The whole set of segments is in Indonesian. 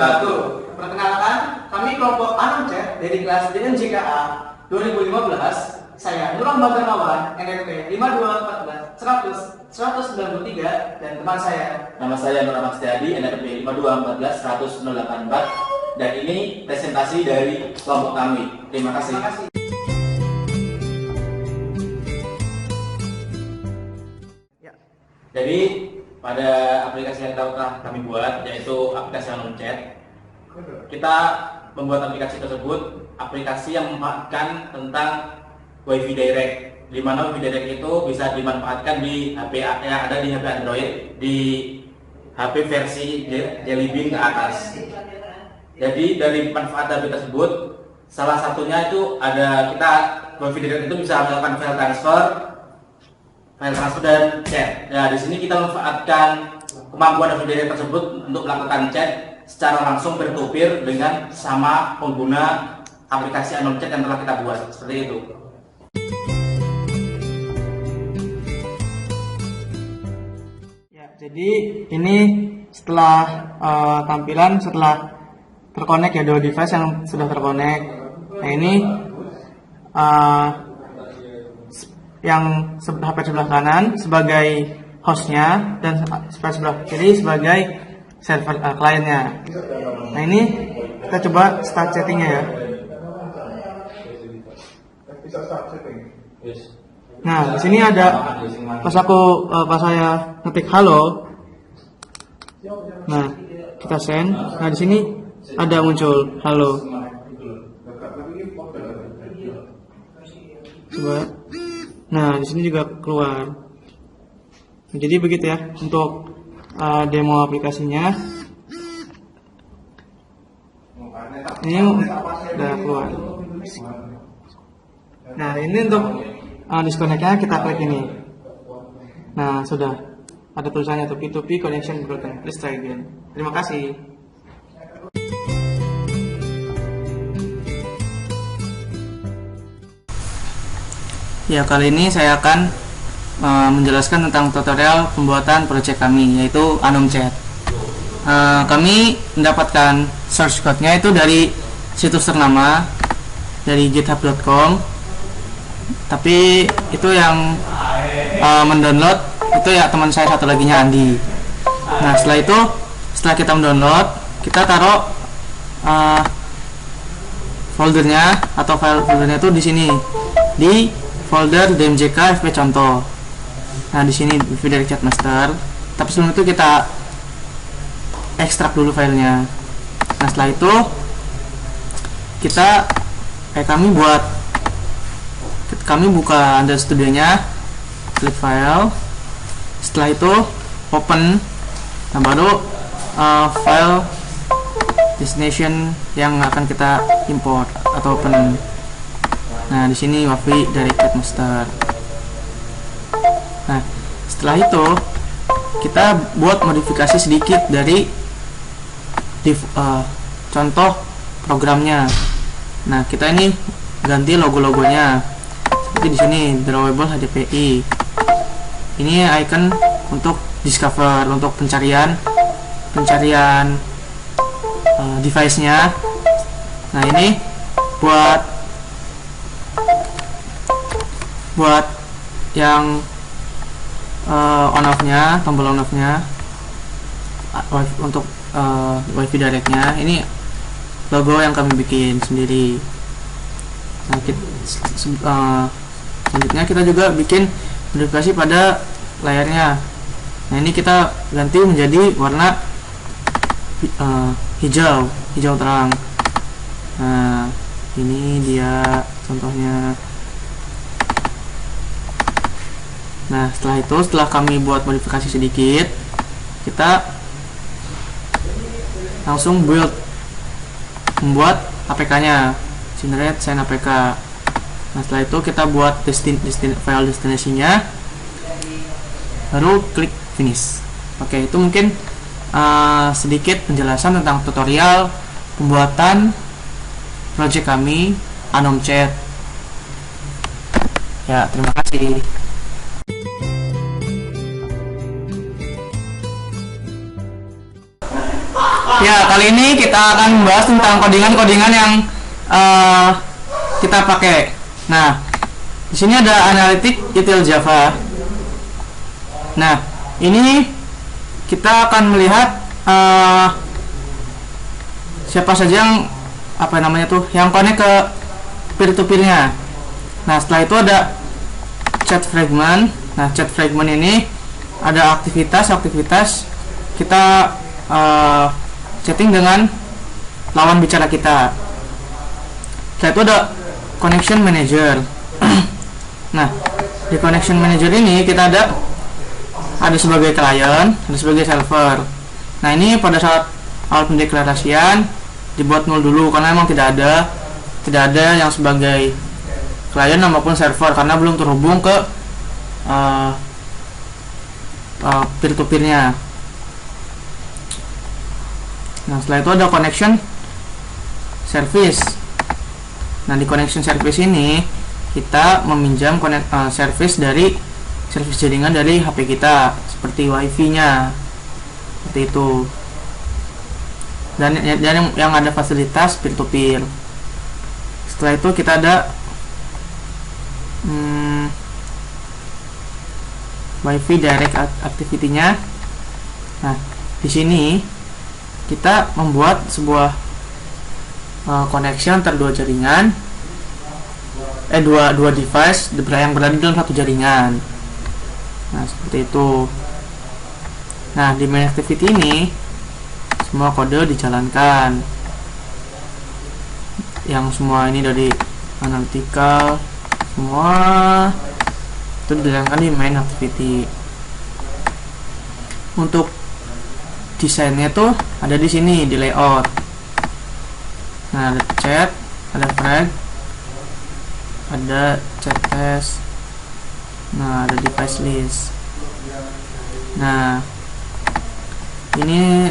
Wabarakatuh. Perkenalkan, kami kelompok Anom Chat dari kelas DNJKA 2015. Saya Nur Ahmad Darmawan, NPM 5214 100 193, dan teman saya. Nama saya Nur Ahmad Setiadi, NPM 5214 10084, dan ini presentasi dari kelompok kami. Terima kasih. Jadi pada aplikasi yang telah kami buat, yaitu aplikasi Anom Chat, kita membuat aplikasi tersebut, aplikasi yang memanfaatkan tentang Wi-Fi Direct, di mana Wi-Fi Direct itu bisa dimanfaatkan di HP yang ada di HP Android, di HP versi Jelly Bean ke atas. Jadi dari manfaat HP tersebut, salah satunya itu ada Wi-Fi Direct itu bisa melakukan file transfer dan chat. Nah, di sini kita memanfaatkan kemampuan Wi-Fi Direct tersebut untuk melakukan chat secara langsung peer-to-peer dengan sama pengguna aplikasi Anom Chat yang telah kita buat, seperti itu. Ya, jadi ini setelah tampilan setelah terkonek ya dua device yang sudah terkonek. Nah, ini yang HP sebelah kanan sebagai hostnya dan sebelah kiri sebagai server kliennya. Nah, ini kita coba start chattingnya ya. Nah, di sini ada pas saya ngetik halo. Nah, kita send. Nah, di sini ada muncul halo. Coba. Nah, di sini juga keluar. Jadi begitu ya untuk demo aplikasinya. Ini udah keluar. Nah, ini untuk disconnect-nya kita klik ini. Nah, sudah ada tulisannya P2P connection broken. Please try again. Terima kasih. Ya, kali ini saya akan menjelaskan tentang tutorial pembuatan project kami, yaitu Anom Chat. Kami mendapatkan source code-nya itu dari situs ternama, dari github.com. Tapi itu yang mendownload itu ya teman saya satu laginya, Andi. Nah, setelah kita mendownload, kita taruh foldernya atau foldernya itu di sini, di folder DMJK FP contoh. Nah, di sini Wi-Fi Direct Chat Master. Tapi sebelum itu kita ekstrak dulu filenya. Nah, setelah itu kami buka Android Studio-nya, klik file. Setelah itu open. Nah, baru file destination yang akan kita import atau open. Nah, di sini Wi-Fi Direct Chat Master. Nah, setelah itu kita buat modifikasi sedikit dari contoh programnya. Nah, kita ini ganti logo-logonya seperti di sini, drawable HDPI. Ini icon untuk discover, untuk pencarian device-nya. Nah, ini buat yang on off-nya, tombol on off-nya untuk Wi-Fi Direct-nya. Ini logo yang kami bikin sendiri. Nah, selanjutnya kita juga bikin modifikasi pada layarnya. Nah, ini kita ganti menjadi warna hijau terang. Nah, ini dia contohnya. Nah, setelah kami buat modifikasi sedikit, kita langsung membuat APK-nya, generate send APK. Nah, setelah itu kita buat file destination-nya, baru klik finish. Oke, itu mungkin sedikit penjelasan tentang tutorial pembuatan project kami Anom Chat. Ya, terima kasih. Ya, kali ini kita akan membahas tentang codingan-codingan yang kita pakai. Nah, di sini ada analytic util Java. Nah, ini kita akan melihat siapa saja yang yang connect ke peer-to-peer-nya. Nah, setelah itu ada chat fragment. Nah, chat fragment ini ada aktivitas kita chatting dengan lawan bicara kita. Setelah itu ada connection manager. Nah, di connection manager ini kita ada sebagai client, ada sebagai server. Nah, ini pada saat awal pendeklarasian dibuat 0 dulu karena memang tidak ada yang sebagai klien maupun server karena belum terhubung ke peer-to-peer-nya. Nah, setelah itu ada connection service. Nah, di connection service ini kita meminjam service jaringan dari HP kita seperti WiFi-nya, seperti itu. Dan yang ada fasilitas peer-to-peer. Setelah itu kita ada WiFi direct activity-nya. Nah, di sini kita membuat sebuah connection antara dua jaringan, dua device yang berada dalam satu jaringan. Nah, seperti itu. Nah, di main activity ini semua kode dijalankan. Yang semua ini dari analytical, semua itu dijalankan di main activity. Untuk desainnya tuh ada di sini di layout. Nah, ada chat, ada frag, ada chat test. Nah, ada device list. Nah, ini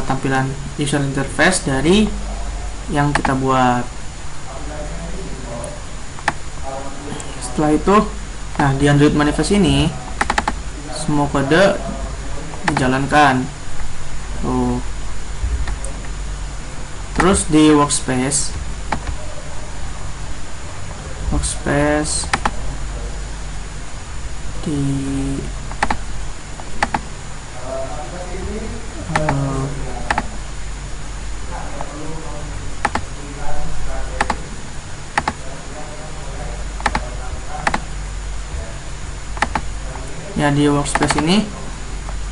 tampilan user interface dari yang kita buat. Setelah itu, nah, di Android manifest ini semua kode dijalankan. Terus di workspace di di workspace ini,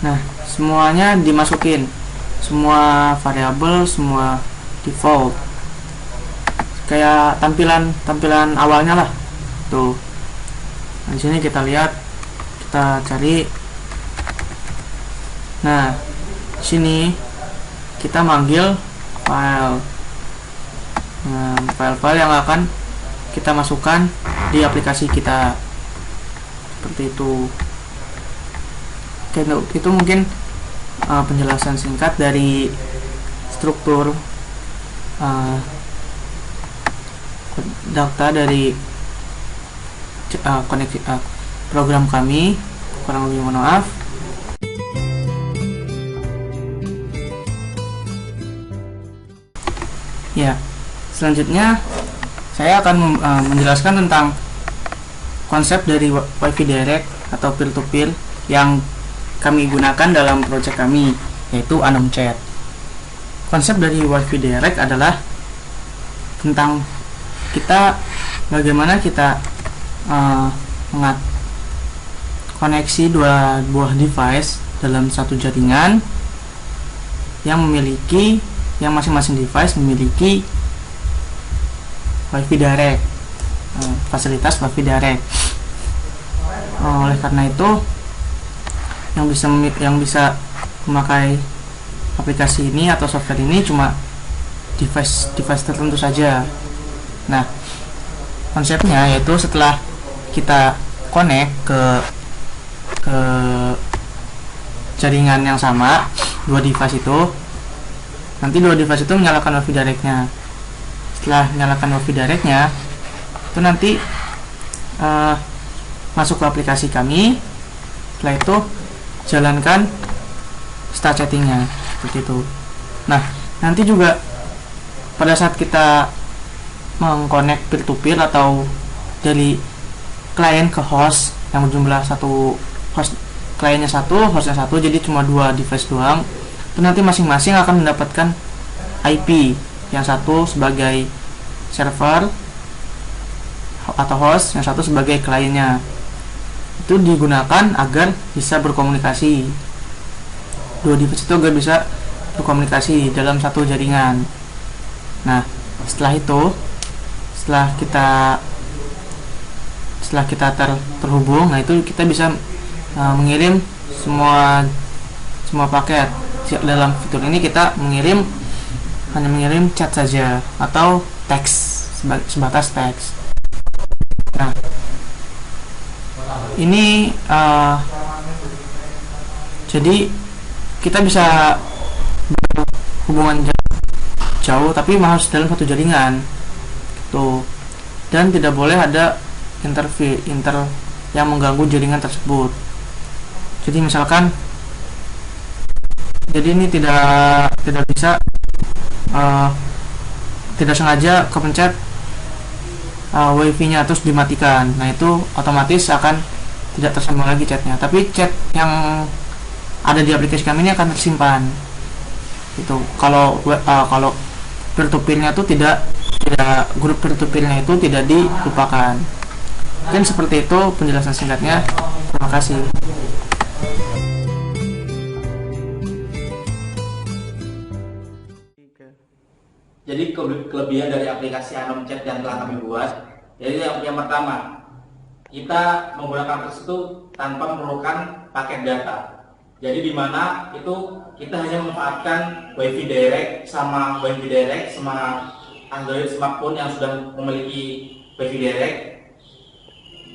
nah, semuanya dimasukin, semua variabel, semua default, kayak tampilan awalnya lah tuh. Nah, di sini kita lihat, kita cari. Nah, di sini kita manggil file. Nah, file-file yang akan kita masukkan di aplikasi kita, seperti itu. Oke, itu mungkin penjelasan singkat dari struktur data dari program kami. Kurang lebih mohon maaf. Ya, selanjutnya saya akan menjelaskan tentang konsep dari WiFi direct atau peer-to-peer yang kami gunakan dalam proyek kami, yaitu AnomChat. Konsep dari WiFi direct adalah tentang bagaimana kita koneksi dua buah device dalam satu jaringan yang masing-masing device memiliki WiFi direct, fasilitas WiFi direct. Oleh karena itu, yang bisa memakai aplikasi ini atau software ini cuma device tertentu saja. Nah, konsepnya yaitu setelah kita connect ke jaringan yang sama, dua device itu, nanti dua device itu menyalakan WiFi directnya. Setelah menyalakan WiFi directnya, itu nanti masuk ke aplikasi kami. Setelah itu jalankan start chattingnya, seperti itu. Nah, Nanti juga pada saat kita mengconnect peer to peer atau dari klien ke host yang berjumlah satu, host kliennya satu, hostnya satu, jadi cuma 2 device doang, itu nanti masing-masing akan mendapatkan IP, yang satu sebagai server atau host, yang satu sebagai kliennya. Itu digunakan agar bisa berkomunikasi, 2 device itu agar bisa berkomunikasi dalam satu jaringan. Nah, setelah itu, setelah kita terhubung, nah itu kita bisa mengirim semua paket. Dalam fitur ini kita hanya mengirim chat saja atau teks, sebatas teks. Nah, ini jadi kita bisa berhubungan jauh tapi harus dalam satu jaringan tuh, dan tidak boleh ada inter yang mengganggu jaringan tersebut. Jadi misalkan, jadi ini tidak bisa tidak sengaja kepencet wifi-nya terus dimatikan, nah itu otomatis akan tidak tersambung lagi chatnya, tapi chat yang ada di aplikasi kami ini akan tersimpan. Itu kalau peer to peer-nya itu tidak grup peer to peer-nya itu tidak dilupakan. Mungkin seperti itu penjelasan singkatnya. Terima kasih. Jadi kelebihan dari aplikasi Anom Chat yang telah kami buat, jadi yang pertama, kita menggunakan aplikasi itu tanpa memerlukan paket data. Jadi di mana itu kita hanya memanfaatkan WiFi direct sama Android smartphone yang sudah memiliki WiFi direct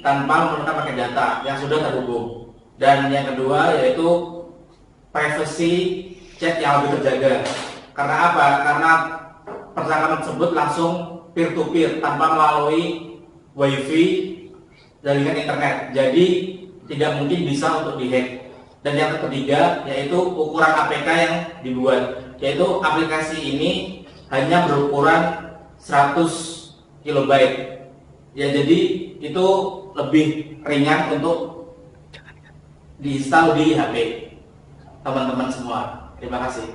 tanpa memerlukan paket data yang sudah terhubung. Dan yang kedua yaitu privacy chat yang lebih terjaga. Karena apa? Karena percakapan tersebut langsung peer to peer tanpa melalui WiFi jaringan internet. Jadi tidak mungkin bisa untuk dihack. Dan yang ketiga yaitu ukuran APK yang dibuat, yaitu aplikasi ini hanya berukuran 100 KB. Ya, jadi itu lebih ringan untuk diinstal di HP teman-teman semua. Terima kasih.